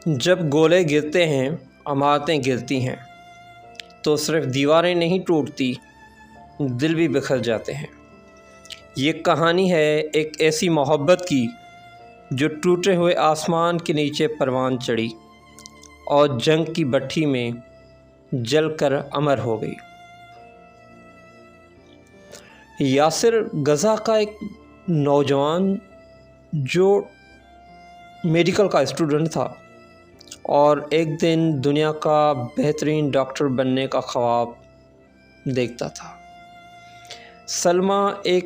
جب گولے گرتے ہیں، عمارتیں گرتی ہیں، تو صرف دیواریں نہیں ٹوٹتی، دل بھی بکھر جاتے ہیں۔ یہ کہانی ہے ایک ایسی محبت کی جو ٹوٹے ہوئے آسمان کے نیچے پروان چڑھی اور جنگ کی بھٹی میں جل کر امر ہو گئی۔ یاسر غزہ کا ایک نوجوان جو میڈیکل کا اسٹوڈنٹ تھا اور ایک دن دنیا کا بہترین ڈاکٹر بننے کا خواب دیکھتا تھا۔ سلمیٰ ایک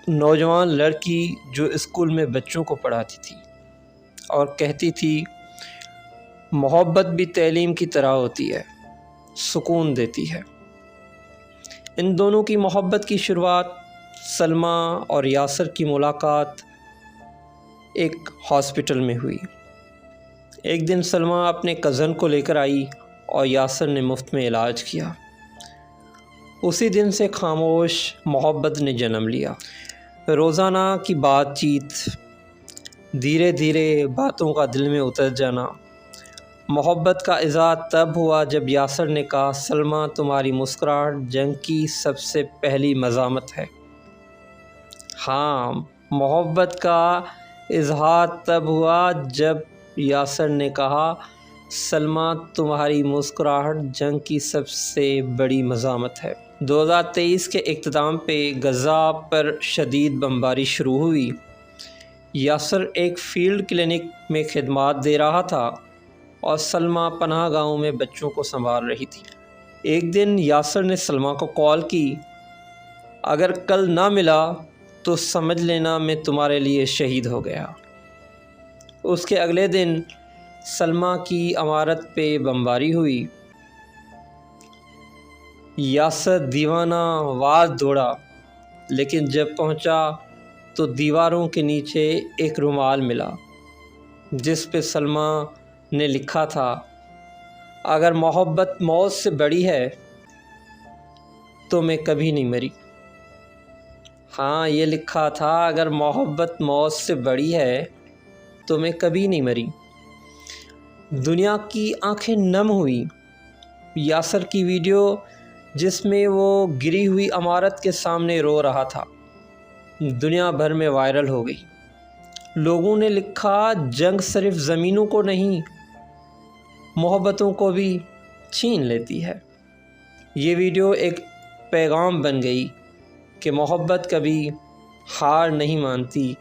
نوجوان لڑکی جو اسکول میں بچوں کو پڑھاتی تھی اور کہتی تھی محبت بھی تعلیم کی طرح ہوتی ہے، سکون دیتی ہے۔ ان دونوں کی محبت کی شروعات سلمیٰ اور یاسر کی ملاقات ایک ہاسپٹل میں ہوئی۔ ایک دن سلمیٰ اپنے کزن کو لے کر آئی اور یاسر نے مفت میں علاج کیا۔ اسی دن سے خاموش محبت نے جنم لیا۔ روزانہ کی بات چیت، دھیرے دھیرے باتوں کا دل میں اتر جانا۔ محبت کا اظہار تب ہوا جب یاسر نے کہا سلمیٰ تمہاری مسکراہٹ جنگ کی سب سے پہلی مزاحمت ہے۔ ہاں، محبت کا اظہار تب ہوا جب یاسر نے کہا سلمیٰ تمہاری مسکراہٹ جنگ کی سب سے بڑی مزاحمت ہے۔ 2023 کے اختتام پہ غزہ پر شدید بمباری شروع ہوئی۔ یاسر ایک فیلڈ کلینک میں خدمات دے رہا تھا اور سلمیٰ پناہ گاہوں میں بچوں کو سنبھال رہی تھی۔ ایک دن یاسر نے سلمیٰ کو کال کی، اگر کل نہ ملا تو سمجھ لینا میں تمہارے لیے شہید ہو گیا۔ اس کے اگلے دن سلمیٰ کی عمارت پہ بمباری ہوئی۔ یاسر دیوانہ وار دوڑا، لیکن جب پہنچا تو دیواروں کے نیچے ایک رومال ملا جس پہ سلمیٰ نے لکھا تھا اگر محبت موت سے بڑی ہے تو میں کبھی نہیں مری۔ ہاں، یہ لکھا تھا اگر محبت موت سے بڑی ہے تو میں کبھی نہیں مری۔ دنیا کی آنکھیں نم ہوئی۔ یاسر کی ویڈیو جس میں وہ گری ہوئی عمارت کے سامنے رو رہا تھا دنیا بھر میں وائرل ہو گئی۔ لوگوں نے لکھا جنگ صرف زمینوں کو نہیں، محبتوں کو بھی چھین لیتی ہے۔ یہ ویڈیو ایک پیغام بن گئی کہ محبت کبھی ہار نہیں مانتی،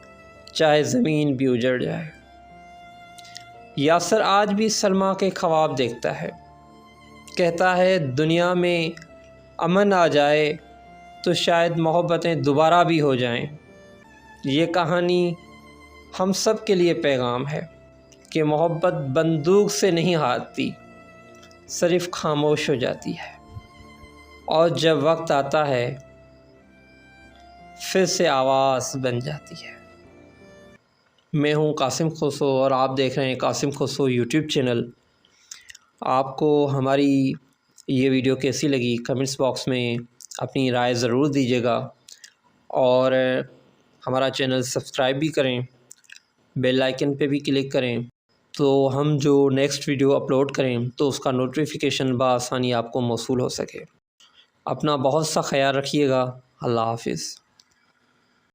چاہے زمین بھی اجڑ جائے۔ یاسر آج بھی سلمیٰ کے خواب دیکھتا ہے، کہتا ہے دنیا میں امن آ جائے تو شاید محبتیں دوبارہ بھی ہو جائیں۔ یہ کہانی ہم سب کے لیے پیغام ہے کہ محبت بندوق سے نہیں ہارتی، صرف خاموش ہو جاتی ہے، اور جب وقت آتا ہے پھر سے آواز بن جاتی ہے۔ میں ہوں قاسم خسرو اور آپ دیکھ رہے ہیں قاسم خسرو یوٹیوب چینل۔ آپ کو ہماری یہ ویڈیو کیسی لگی کمنٹس باکس میں اپنی رائے ضرور دیجیے گا، اور ہمارا چینل سبسکرائب بھی کریں، بیل آئیکن پہ بھی کلک کریں تو ہم جو نیکسٹ ویڈیو اپلوڈ کریں تو اس کا نوٹیفیکیشن بآسانی آپ کو موصول ہو سکے۔ اپنا بہت سا خیال رکھیے گا۔ اللہ حافظ۔